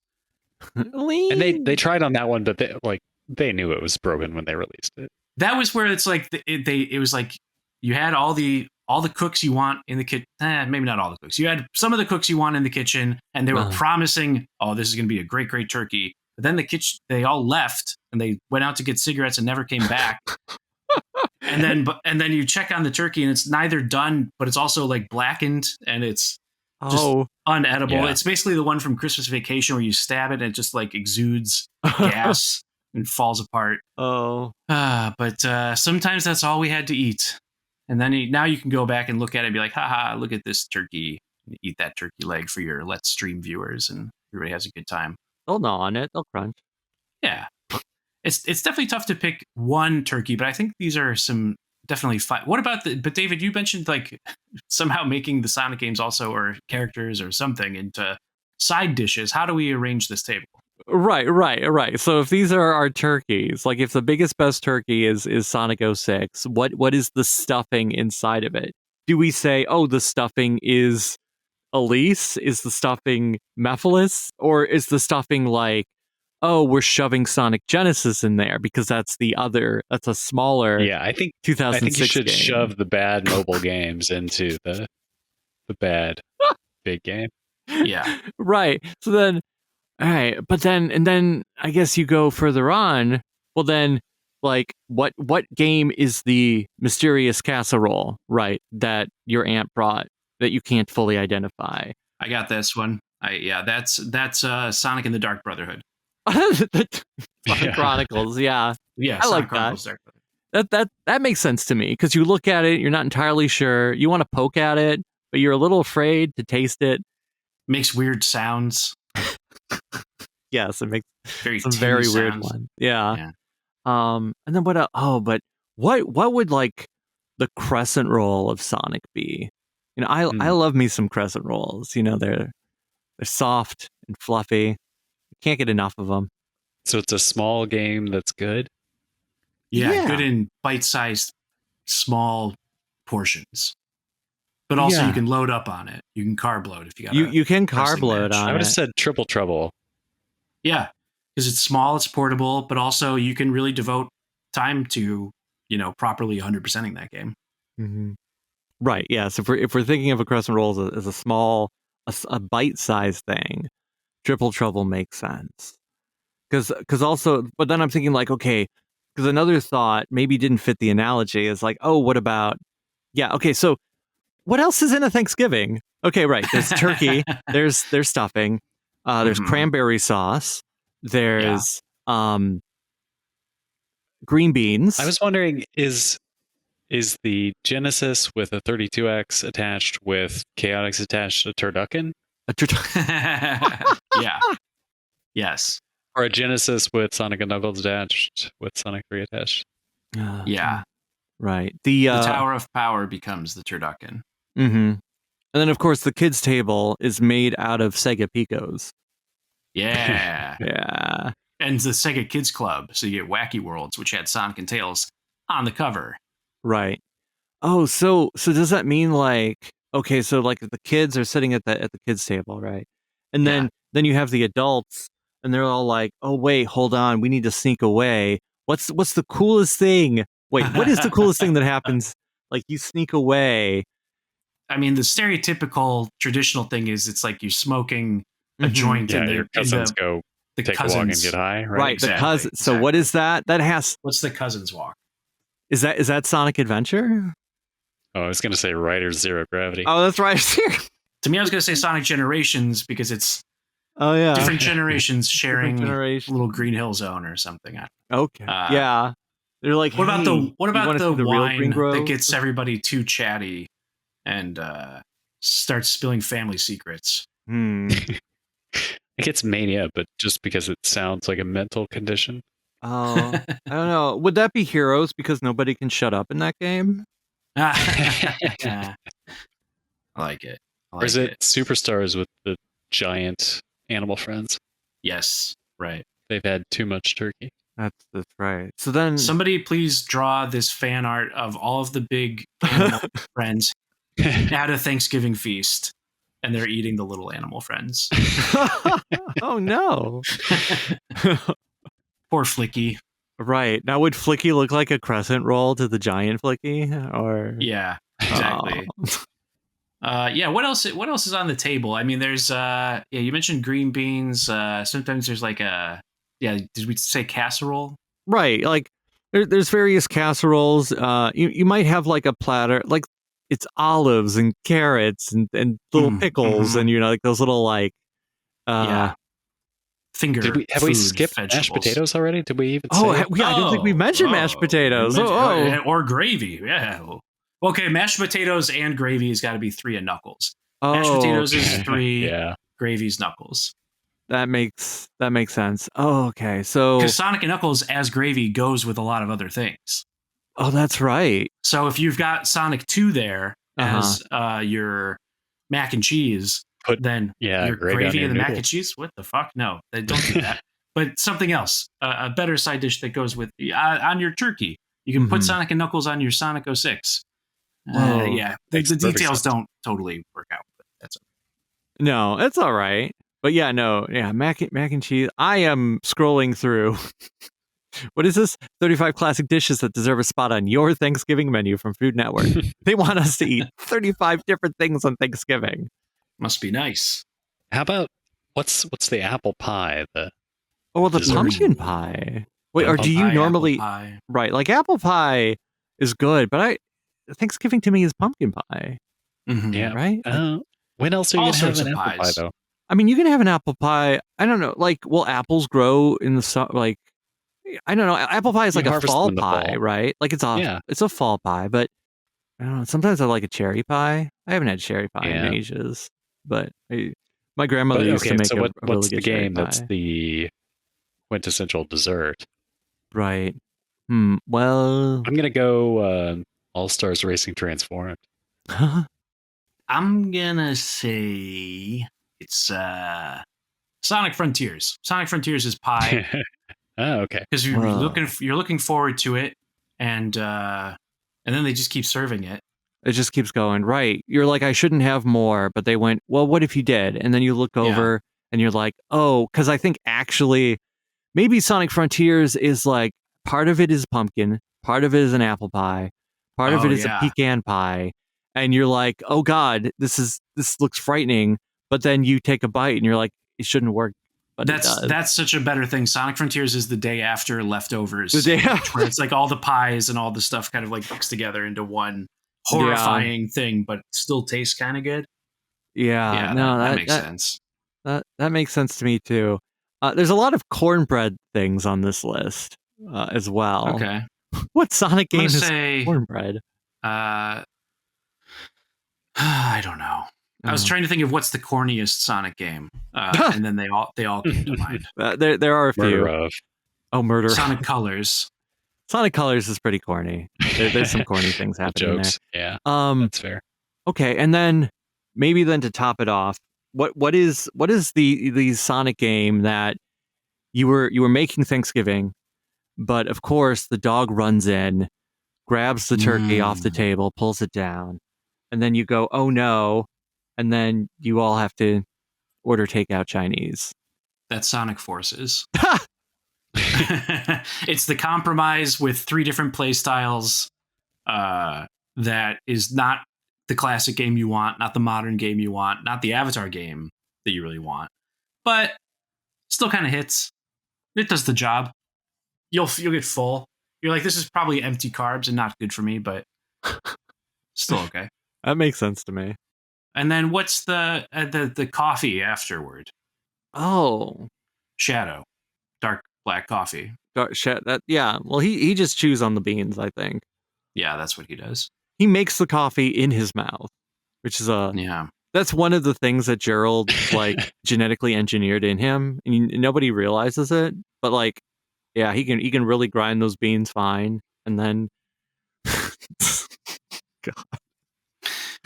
S2: And they tried on that one, but they knew it was broken when they released it.
S1: That was where it's like it was like you had all the cooks you want in the kitchen. Maybe not all the cooks. You had some of the cooks you want in the kitchen, and they were promising, "Oh, this is going to be a great, great turkey." But then they all left, and they went out to get cigarettes and never came back. and then you check on the turkey, and it's neither done, but it's also like blackened, and it's just unedible. Yeah. It's basically the one from Christmas Vacation where you stab it and it just like exudes gas and falls apart. But sometimes that's all we had to eat. And then now you can go back and look at it and be like, haha, look at this turkey. Eat that turkey leg for your Let's Stream viewers, and everybody has a good time.
S3: They'll gnaw on it. They'll crunch.
S1: Yeah. It's definitely tough to pick one turkey, but I think these are some definitely fun. What about but David, you mentioned like somehow making the Sonic games also, or characters or something, into side dishes. How do we arrange this table?
S3: Right. So if these are our turkeys, like if the biggest, best turkey is Sonic 06, what is the stuffing inside of it? Do we say, oh, the stuffing is Elise? Is the stuffing Mephiles? Or is the stuffing like, oh, we're shoving Sonic Genesis in there because that's a smaller 2006
S2: I think you should
S3: game.
S2: Shove the bad mobile games into the bad big game.
S1: Yeah.
S3: Right. So then, all right, but then I guess you go further on. Well, then, like, what game is the mysterious casserole, right, that your aunt brought that you can't fully identify?
S1: I got this one. That's Sonic and the Dark Brotherhood.
S3: Sonic Chronicles, yeah.
S1: Yeah,
S3: I like that. That makes sense to me because you look at it, you're not entirely sure. You want to poke at it, but you're a little afraid to taste it.
S1: Makes weird sounds.
S3: Yes, it makes
S1: very
S3: weird ones. Yeah. And then what? But what would like the crescent roll of Sonic be? You know, I love me some crescent rolls. You know, they're soft and fluffy. Can't get enough of them.
S2: So it's a small game that's good.
S1: Yeah. Good in bite-sized, small portions. But also you can load up on it. You can carb load if you got.
S3: You can carb load on it.
S2: I would have said Triple Trouble.
S1: Yeah, because it's small, it's portable, but also you can really devote time to, properly 100%ing that game.
S3: Mm-hmm. Right. Yeah. So if we're thinking of a crescent roll as a small, a bite-sized thing, Triple Trouble makes sense. Because also, but then I'm thinking like, okay, because another thought maybe didn't fit the analogy is like, oh, what about? Yeah. Okay. So what else is in a Thanksgiving? Okay. Right. There's turkey. there's stuffing. There's cranberry sauce. There's green beans.
S2: I was wondering, is the Genesis with a 32X attached with Chaotix attached a turducken?
S1: Yeah. Yes.
S2: Or a Genesis with Sonic and Knuckles attached with Sonic 3 attached?
S1: Yeah.
S3: Right.
S1: The Tower of Power becomes the turducken.
S3: Mm-hmm. And then, of course, the kids' table is made out of Sega Picos.
S1: Yeah.
S3: Yeah.
S1: And the Sega Kids Club. So you get Wacky Worlds, which had Sonic and Tails on the cover.
S3: Right. Oh, so does that mean like, okay, so like the kids are sitting at the kids' table, right? And then you have the adults, and they're all like, oh, wait, hold on, we need to sneak away. what's the coolest thing? Wait, what is the coolest thing that happens? Like you sneak away.
S1: I mean, the stereotypical traditional thing is it's like you're smoking a joint
S2: Yeah,
S1: and
S2: your cousins go take a walk and get high, right?
S3: Right,
S1: Exactly,
S3: the cousin. So what is that? That has.
S1: What's the cousins walk?
S3: Is that Sonic Adventure?
S2: Oh, I was going to say Riders Zero Gravity.
S3: Oh, that's right.
S1: To me, I was going to say Sonic Generations because it's different generations sharing a little Green Hill Zone or something.
S3: Okay. Yeah. They're like,
S1: what about the wine
S3: that
S1: that gets everybody too chatty and starts spilling family secrets?
S2: It gets mania, but just because it sounds like a mental condition.
S3: Oh, I don't know. Would that be Heroes because nobody can shut up in that game?
S1: I like it.
S2: Or is it Superstars with the giant animal friends?
S1: Yes, right.
S2: They've had too much turkey.
S3: That's right. So then
S1: somebody please draw this fan art of all of the big animal friends at a Thanksgiving feast, and they're eating the little animal friends.
S3: Oh no.
S1: Poor Flicky.
S3: Right. Now would Flicky look like a crescent roll to the giant Flicky? Or
S1: yeah, exactly. What else is on the table? I mean, there's you mentioned green beans. Sometimes there's like did we say casserole?
S3: Right. Like there's various casseroles. You might have like a platter, like it's olives and carrots and little pickles and like those little like
S1: finger.
S2: Have we skipped vegetables. Mashed potatoes already? Did we even say?
S3: I don't think we mentioned mashed potatoes.
S1: Or gravy. Yeah. Okay, mashed potatoes and gravy has got to be 3 of Knuckles. Mashed potatoes is 3.
S2: Yeah.
S1: Gravy's Knuckles.
S3: That makes sense. Oh, okay. So
S1: because Sonic and Knuckles as gravy goes with a lot of other things.
S3: Oh, that's right.
S1: So if you've got Sonic 2 there as your mac and cheese, then your gravy and the mac and cheese. What the fuck? No, they don't do that. But something else, a better side dish that goes with on your turkey. You can put Sonic and Knuckles on your Sonic 06. The details don't totally work out, but that's okay.
S3: No, it's all right. But mac and cheese. I am scrolling through. What is this? 35 classic dishes that deserve a spot on your Thanksgiving menu from Food Network. They want us to eat 35 different things on Thanksgiving.
S1: Must be nice.
S2: How about what's the apple pie? The
S3: pumpkin pie. Wait, or do you normally right? Like apple pie is good, but Thanksgiving to me is pumpkin pie.
S2: Mm-hmm. Yeah,
S3: right.
S2: When else are you gonna have an apple pie though?
S3: I mean, you can have an apple pie. I don't know. Like, will apples grow in the like? I don't know. Apple pie is like a fall pie, right? Like it's a fall pie, but I don't know. Sometimes I like a cherry pie. I haven't had cherry pie in ages, but my grandmother used to make a really
S2: what's
S3: good
S2: the game
S3: cherry
S2: that's
S3: pie.
S2: the quintessential dessert?
S3: Right. Well,
S2: I'm gonna go All Stars Racing Transformed.
S1: I'm gonna say it's Sonic Frontiers. Sonic Frontiers is pie.
S2: Oh, okay.
S1: Because you're looking forward to it, and then they just keep serving it.
S3: It just keeps going. Right. You're like, I shouldn't have more, but they went, well, what if you did? And then you look over and you're like, oh, because I think actually maybe Sonic Frontiers is like part of it is pumpkin, part of it is an apple pie, part of it is a pecan pie, and you're like, oh God, this looks frightening. But then you take a bite and you're like, it shouldn't work. But
S1: that's such a better thing. Sonic Frontiers is the day after Leftovers, where it's like all the pies and all the stuff kind of like mixed together into one horrifying thing, but still tastes kind of good.
S3: Yeah,
S1: that makes sense.
S3: That makes sense to me too. There's a lot of cornbread things on this list as well.
S1: Okay,
S3: what Sonic game is cornbread?
S1: I don't know. I was trying to think of what's the corniest Sonic game, and then they all came to mind.
S3: There are a few. Murder
S1: Sonic Colors.
S3: Sonic Colors is pretty corny. There's some corny things happening
S2: jokes.
S3: there.
S2: Yeah, that's fair.
S3: Okay, and then maybe to top it off, what is the Sonic game that you were making Thanksgiving, but of course the dog runs in, grabs the turkey off the table, pulls it down, and then you go, oh no. And then you all have to order takeout Chinese.
S1: That's Sonic Forces. It's the compromise with 3 different play styles that is not the classic game you want, not the modern game you want, not the Avatar game that you really want, but still kind of hits. It does the job. You'll get full. You're like, this is probably empty carbs and not good for me, but still okay.
S3: That makes sense to me.
S1: And then what's the coffee afterward?
S3: Oh,
S1: Shadow, dark black coffee.
S3: Yeah. Well, he just chews on the beans, I think.
S1: Yeah, that's what he does.
S3: He makes the coffee in his mouth, which is that's one of the things that Gerald like genetically engineered in him, and nobody realizes it. But like, yeah, he can really grind those beans fine, and then God,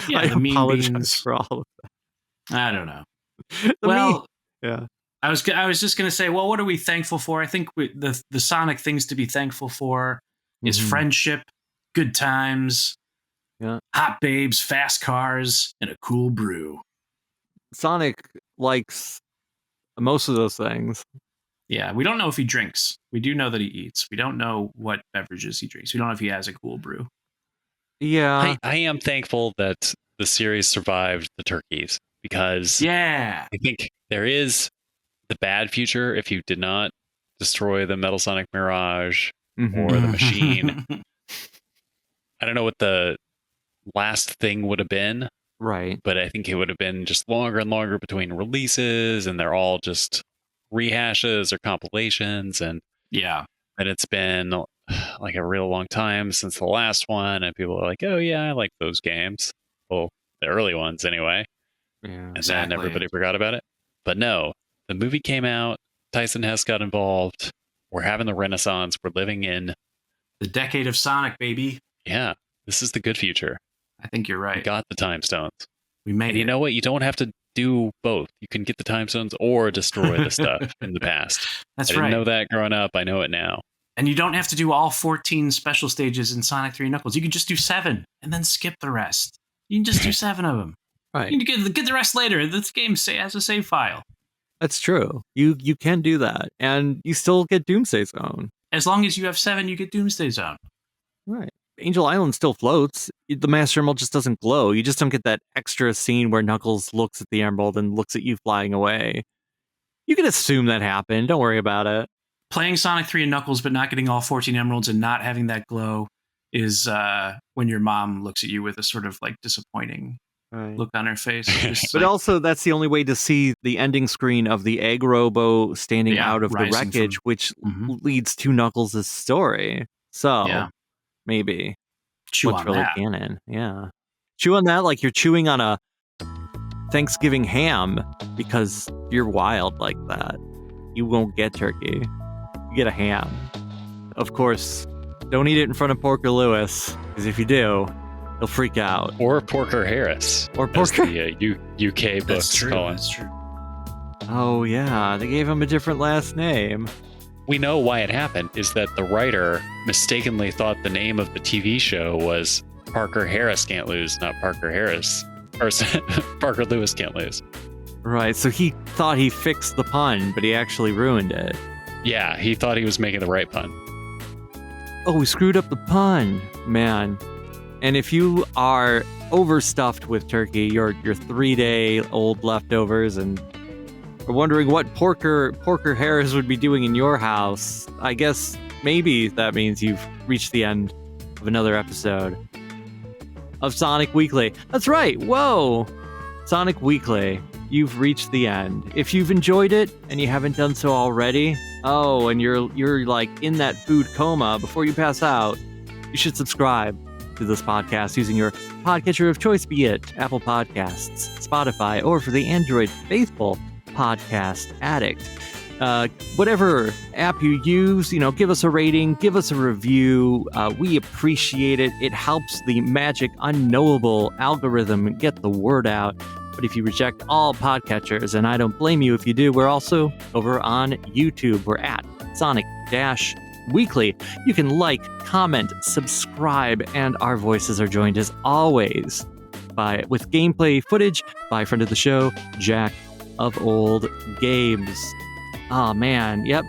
S1: yeah,
S3: I
S1: the mean
S3: apologize
S1: beans.
S3: for all of that.
S1: I don't know.
S3: Yeah.
S1: I was just gonna say, well, what are we thankful for? I think the Sonic things to be thankful for is friendship, good times, hot babes, fast cars, and a cool brew.
S3: Sonic likes most of those things.
S1: Yeah, we don't know if he drinks. We do know that he eats. We don't know what beverages he drinks. We don't know if he has a cool brew.
S3: Yeah.
S2: I am thankful that the series survived the turkeys, because I think there is the bad future if you did not destroy the Metal Sonic Mirage or the machine. I don't know what the last thing would have been.
S3: Right.
S2: But I think it would have been just longer and longer between releases, and they're all just rehashes or compilations. And it's been like a real long time since the last one, and people are like, oh yeah, I like those games. Well, the early ones anyway.
S3: Yeah,
S2: and then everybody forgot about it. But no, the movie came out, Tyson Hess got involved, we're having the Renaissance, we're living in
S1: the decade of Sonic, baby.
S2: Yeah, this is the good future.
S1: I think you're right.
S2: We got the time stones.
S1: We made
S2: and you know what? You don't have to do both. You can get the time stones or destroy the stuff in the past.
S1: That's
S2: I didn't know that growing up. I know it now.
S1: And you don't have to do all 14 special stages in Sonic 3 Knuckles. You can just do 7 and then skip the rest. You can just do 7 of them.
S3: Right.
S1: You can get the rest later. This game has a save file.
S3: That's true. You can do that, and you still get Doomsday Zone.
S1: As long as you have 7, you get Doomsday Zone.
S3: Right. Angel Island still floats. The Master Emerald just doesn't glow. You just don't get that extra scene where Knuckles looks at the Emerald and looks at you flying away. You can assume that happened. Don't worry about it.
S1: Playing Sonic 3 and Knuckles but not getting all 14 Emeralds and not having that glow is when your mom looks at you with a sort of like disappointing look on her face.
S3: But also, that's the only way to see the ending screen of the Egg Robo standing out of the wreckage, which leads to Knuckles' story. So, maybe.
S1: Chew
S3: what's
S1: on
S3: really
S1: that.
S3: canon. Yeah. Chew on that like you're chewing on a Thanksgiving ham, because you're wild like that. You won't get turkey. You get a ham. Of course, don't eat it in front of Porker Lewis, because if you do, he'll freak out.
S2: Or Porker Harris.
S3: Or Porker.
S2: The UK books call him.
S1: That's true.
S3: Oh, yeah. They gave him a different last name.
S2: We know why it happened is that the writer mistakenly thought the name of the TV show was Parker Harris Can't Lose, not Parker Harris. Or Parker Lewis Can't Lose.
S3: Right, so he thought he fixed the pun, but he actually ruined it.
S2: Yeah, he thought he was making the right pun.
S3: Oh, we screwed up the pun, man. And if you are overstuffed with turkey, your 3-day-old leftovers, and are wondering what Porker Harris would be doing in your house, I guess maybe that means you've reached the end of another episode of Sonic Weekly. That's right. Whoa. Sonic Weekly. You've reached the end. If you've enjoyed it and you haven't done so already, and you're like in that food coma before you pass out, you should subscribe to this podcast using your podcatcher of choice, be it Apple Podcasts, Spotify, or for the Android faithful, Podcast Addict. Whatever app you use, give us a rating, give us a review. We appreciate it. It helps the magic unknowable algorithm get the word out. But if you reject all podcatchers, and I don't blame you if you do, we're also over on YouTube. We're at Sonic-Weekly. You can like, comment, subscribe, and our voices are joined as always with gameplay footage by friend of the show, Jack of Old Games. Oh man, yep.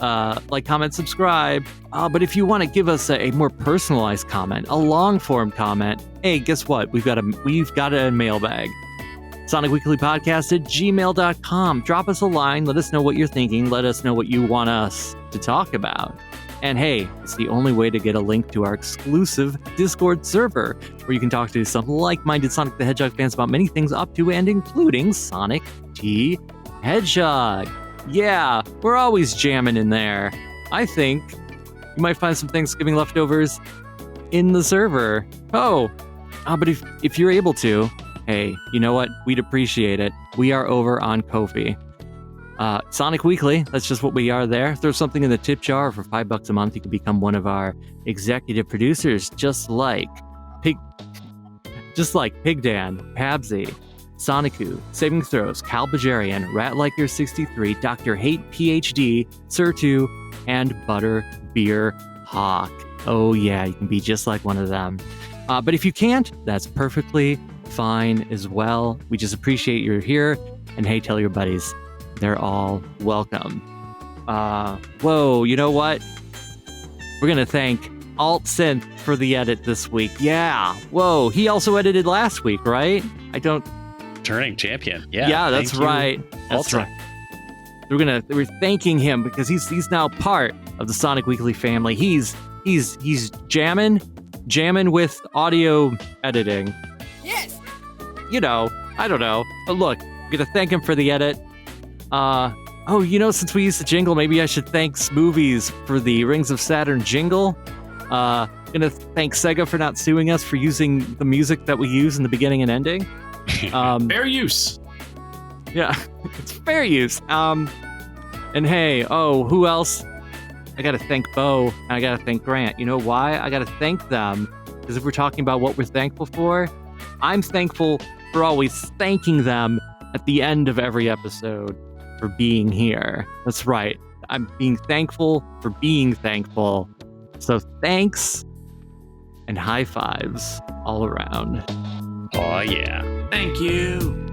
S3: like, comment, subscribe. But if you want to give us a more personalized comment, a long form comment, hey, guess what? We've got a mailbag. SonicWeeklyPodcast@gmail.com. Drop us a line. Let us know what you're thinking. Let us know what you want us to talk about. And hey, it's the only way to get a link to our exclusive Discord server, where you can talk to some like-minded Sonic the Hedgehog fans about many things up to and including Sonic the Hedgehog. Yeah, we're always jamming in there. I think you might find some Thanksgiving leftovers in the server. But if you're able to, hey, you know what? We'd appreciate it. We are over on Ko-fi. Sonic Weekly, that's just what we are there. Throw something in the tip jar. For $5 a month, you can become one of our executive producers, just like PigDan, Pabsy, Sonikku, SavingThrows, Belgarion, RatLiker63, Dr. Hate PhD, Sertoo, and Butterbeerhawk. Oh yeah, you can be just like one of them. But if you can't, that's perfectly fine as well. We just appreciate you're here. And hey, tell your buddies. They're all welcome. Whoa, you know what? We're going to thank Altsynth for the edit this week. Yeah. Whoa, he also edited last week, right?
S2: Turning champion. Yeah.
S3: Yeah, that's right. That's right. We're thanking him because he's now part of the Sonic Weekly family. He's jamming with audio editing.
S5: Yes.
S3: I don't know. But look, we're going to thank him for the edit. Since we used the jingle, maybe I should thank Smoovies for the Rings of Saturn jingle. Gonna thank Sega for not suing us for using the music that we use in the beginning and ending.
S1: Fair use.
S3: Yeah, it's fair use. And hey, who else? I gotta thank Bo, and I gotta thank Grant. You know why? I gotta thank them, because if we're talking about what we're thankful for, I'm thankful for always thanking them at the end of every episode for being here. That's right. I'm being thankful for being thankful. So thanks and high fives all around.
S2: Oh, yeah.
S1: Thank you.